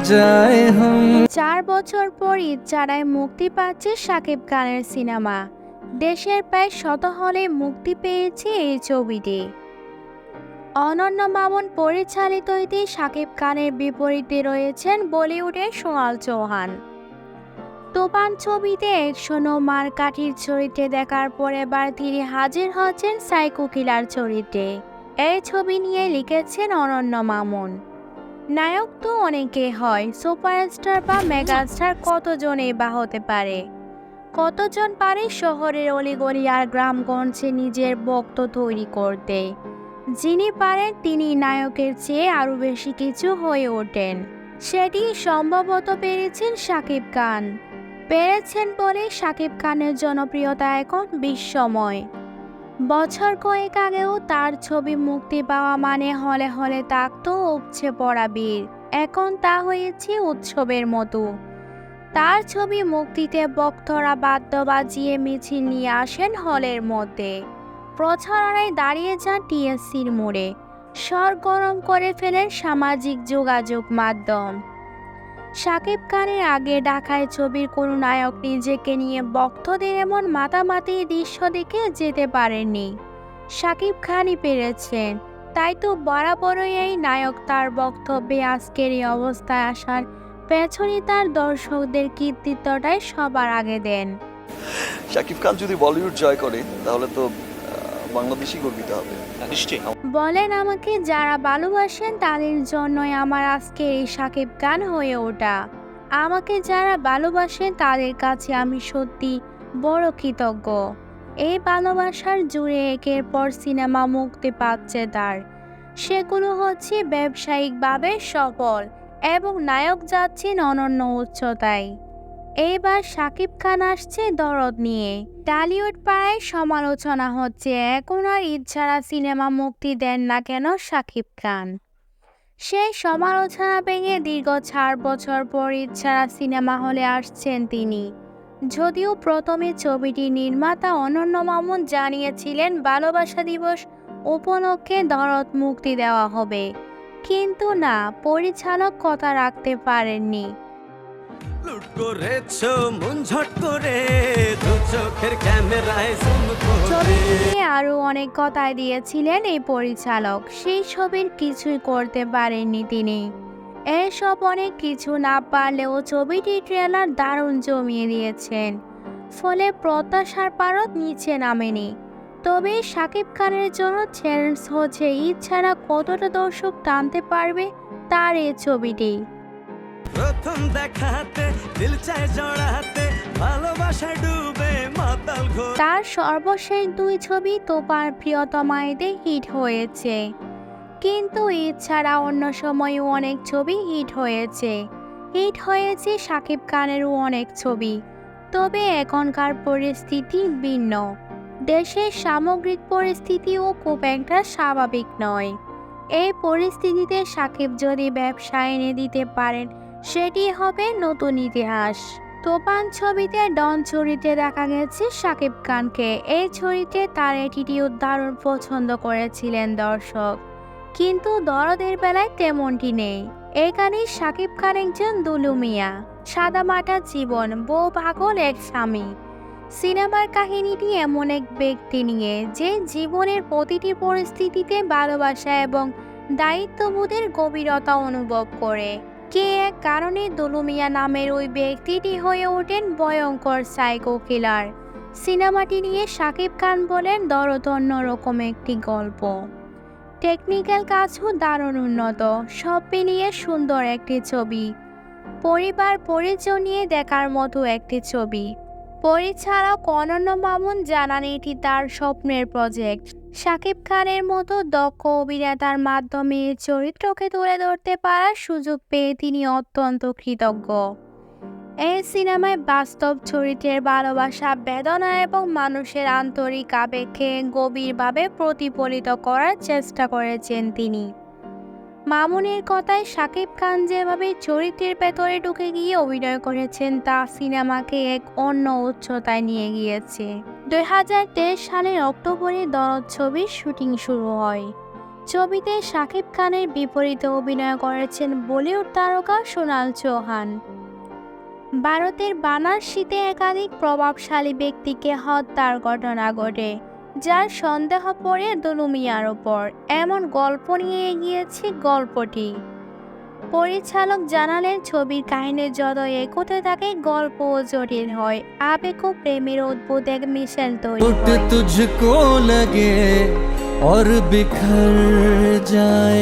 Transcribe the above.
जाए हम। 4 বছর পর ঈদ ছাড়াই মুক্তি পাচ্ছে শাকিব খানের সিনেমা। দেশের প্রায় শত হলে মুক্তি পেয়েছে এই ছবিটি। অনন্য মামুন পরিচালিত এতে শাকিব খানের বিপরীতে রয়েছেন বলিউডের সোনাল চৌহান। তুফান ছবিতে অ্যাকশন ও মারকাঠির চরিত্রে দেখার পর এবার তিনি হাজির হচ্ছেন সাইকো কিলার চরিত্রে। এই ছবি নিয়ে লিখেছেন অনন্য মামুন। নায়ক তো অনেকে হয়, সুপারস্টার বা মেগাস্টার কতজনই বা হতে পারে। কতজন পারে শহরের অলিগলি আর গ্রামগঞ্জে নিজের ভক্ত তৈরি করতে। যিনি পারেন তিনি নায়কের চেয়ে আরও বেশি কিছু হয়ে ওঠেন। সেটি সম্ভবত পেরেছেন শাকিব খান। পেরেছেন বলে শাকিব খানের জনপ্রিয়তা এখন বিস্ময়। বছর কয়েক আগেও তার ছবি মুক্তি পাওয়া মানে হলে হলে থাকতো উপচে পড়া ভিড়। এখন তা হয়েছে উৎসবের মতো। তার ছবি মুক্তিতে ভক্তরা বাদ্য বাজিয়ে মিছিল নিয়ে আসেন হলের মধ্যে। প্রচারণায় দাঁড়িয়ে যান টিএসসির মোড়ে। সরগরম করে ফেলেন সামাজিক যোগাযোগ মাধ্যম। শাকিব খানের আগে ঢাকায় ছবির কোনো নায়ক নিজেকে নিয়ে ভক্তদের এমন মাতামাতির দৃশ্য দেখে যেতে পারেননি। শাকিব খানই পেরেছেন। তাই তো বরাবরই এই নায়ক তার বক্তব্যে আজকের এই অবস্থায় আসার পেছনে তার দর্শকদের কৃতিত্বটাই সবার আগে দেন। শাকিব খান যদি বলিউড জয় করে তাহলে তো বাংলাদেশই গর্বিত হবে। নিশ্চয়ই। বলেন আমাকে যারা ভালোবাসেন তাদের জন্যই আমার আজকে এই শাকিব খান হয়ে ওঠা। আমাকে যারা ভালোবাসেন তাদের কাছে আমি সত্যি বড় কৃতজ্ঞ। এই ভালোবাসার জুড়ে একের পর সিনেমা মুক্তি পাচ্ছে তার। সেগুলো হচ্ছে ব্যবসায়িকভাবে সফল এবং নায়ক যাচ্ছেন অনন্য উচ্চতায়। এইবার শাকিব খান আসছে দরদ নিয়ে। টলিউড পাড়ায় সমালোচনা হচ্ছে এখন আর ঈদ ছাড়া সিনেমা মুক্তি দেন না কেন শাকিব খান। সেই সমালোচনা ভেঙে দীর্ঘ 4 বছর পর ঈদ ছাড়া সিনেমা হলে আসছেন তিনি। যদিও প্রথমে ছবিটির নির্মাতা অনন্য মামুন জানিয়েছিলেন ভালোবাসা দিবস উপলক্ষে দরদ মুক্তি দেওয়া হবে, কিন্তু না, পরিচালক কথা রাখতে পারেননি। লুট করেছো মন ঝট করে দু চোখের ক্যামেরায় জুম করে। ছবি নিয়ে আরও অনেক কথাই দিয়েছিলেন এই পরিচালক। সেই ছবির কিছুই করতে পারেননি তিনি। এসব অনেক কিছু না পারলেও ছবিটির ট্রেলার দারুণ জমিয়ে দিয়েছেন। ফলে প্রত্যাশার পারদ নিচে নামেনি। তবে শাকিব খানের জন্য চ্যালেঞ্জ হচ্ছে ঈদ ছাড়া কতটা দর্শক টানতে পারবে তার এই ছবিটি। প্রথম দেখাতে দিল চায় জড়াতে ভালোবাসা ডুবে মাতাল ঘোর। তার সর্বশেষ 2 ছবি তোপার প্রিয়তমাইতে হিট হয়েছে, কিন্তু ঈদ ছাড়া অন্য সময়ও অনেক ছবি হিট হয়েছে। হিট হয়েছে শাকিব খানেরও অনেক ছবি। তবে এখনকার পরিস্থিতি ভিন্ন। দেশের সামগ্রিক পরিস্থিতিও খুব একটা স্বাভাবিক নয়। এই পরিস্থিতিতে শাকিব যদি ব্যবসা এনে দিতে পারেন সেটি হবে নতুন ইতিহাস। তুফান ছবিতে ডন চরিত্রে দেখা গেছে শাকিব খানকে। এই চরিত্রে তার অ্যাটিটিউড দারুণ পছন্দ করেছিলেন দর্শক, কিন্তু দরদের বেলায় তেমনটি নেই। এখানে শাকিব খান একজন দুলুমিয়া, সাদামাটা জীবন, বউ পাগল এক স্বামী। সিনেমার কাহিনীটি এমন এক ব্যক্তি নিয়ে যে জীবনের প্রতিটি পরিস্থিতিতে ভালোবাসা এবং দায়িত্ববোধের গভীরতা অনুভব করে। কে এক কারণে দুলুমিয়া নামের ওই ব্যক্তিটি হয়ে ওঠেন ভয়ঙ্কর সাইকো কিলার। সিনেমাটি নিয়ে শাকিব খান বলেন দরদ অন্যরকম একটি গল্প। টেকনিক্যাল কাজও দারুণ উন্নত, সব মিলিয়ে সুন্দর একটি ছবি। পরিবার পরিজন নিয়ে দেখার মতো একটি ছবি। পরিচালক অনন্য মামুন জানান এটি তার স্বপ্নের প্রজেক্ট। শাকিব খানের মতো দক্ষ অভিনেতার মাধ্যমে এই চরিত্রকে তুলে ধরতে পারার সুযোগ পেয়ে তিনি অত্যন্ত কৃতজ্ঞ। এই সিনেমায় বাস্তব চরিত্রের ভালোবাসা, বেদনা এবং মানুষের আন্তরিক আবেগকে গভীরভাবে প্রতিফলিত করার চেষ্টা করেছেন তিনি। মামুনের কথায় শাকিব খান যেভাবে চরিত্রের ভেতরে ঢুকে গিয়ে অভিনয় করেছেন তা সিনেমাকে এক অন্য উচ্চতায় নিয়ে গিয়েছে। 2023 সালের অক্টোবরে দরদ ছবির শুটিং শুরু হয়। ছবিতে শাকিব খানের বিপরীতে অভিনয় করেছেন বলিউড তারকা সোনাল চৌহান। ভারতের বানারসিতে একাধিক প্রভাবশালী ব্যক্তিকে হত্যার ঘটনা ঘটে, যার সন্দেহ পড়ে দুলু মিয়ার ওপর। এমন গল্প নিয়ে এগিয়েছে গল্পটি। পরিচালক জানালেন, ছবির কাহিনী যত এগোতে থাকে গল্পও জটিল হয়, আবেগ ও প্রেমের অদ্ভুত এক মিশেল তৈরি टूट হয়। तुझको लगे और बिखर जाए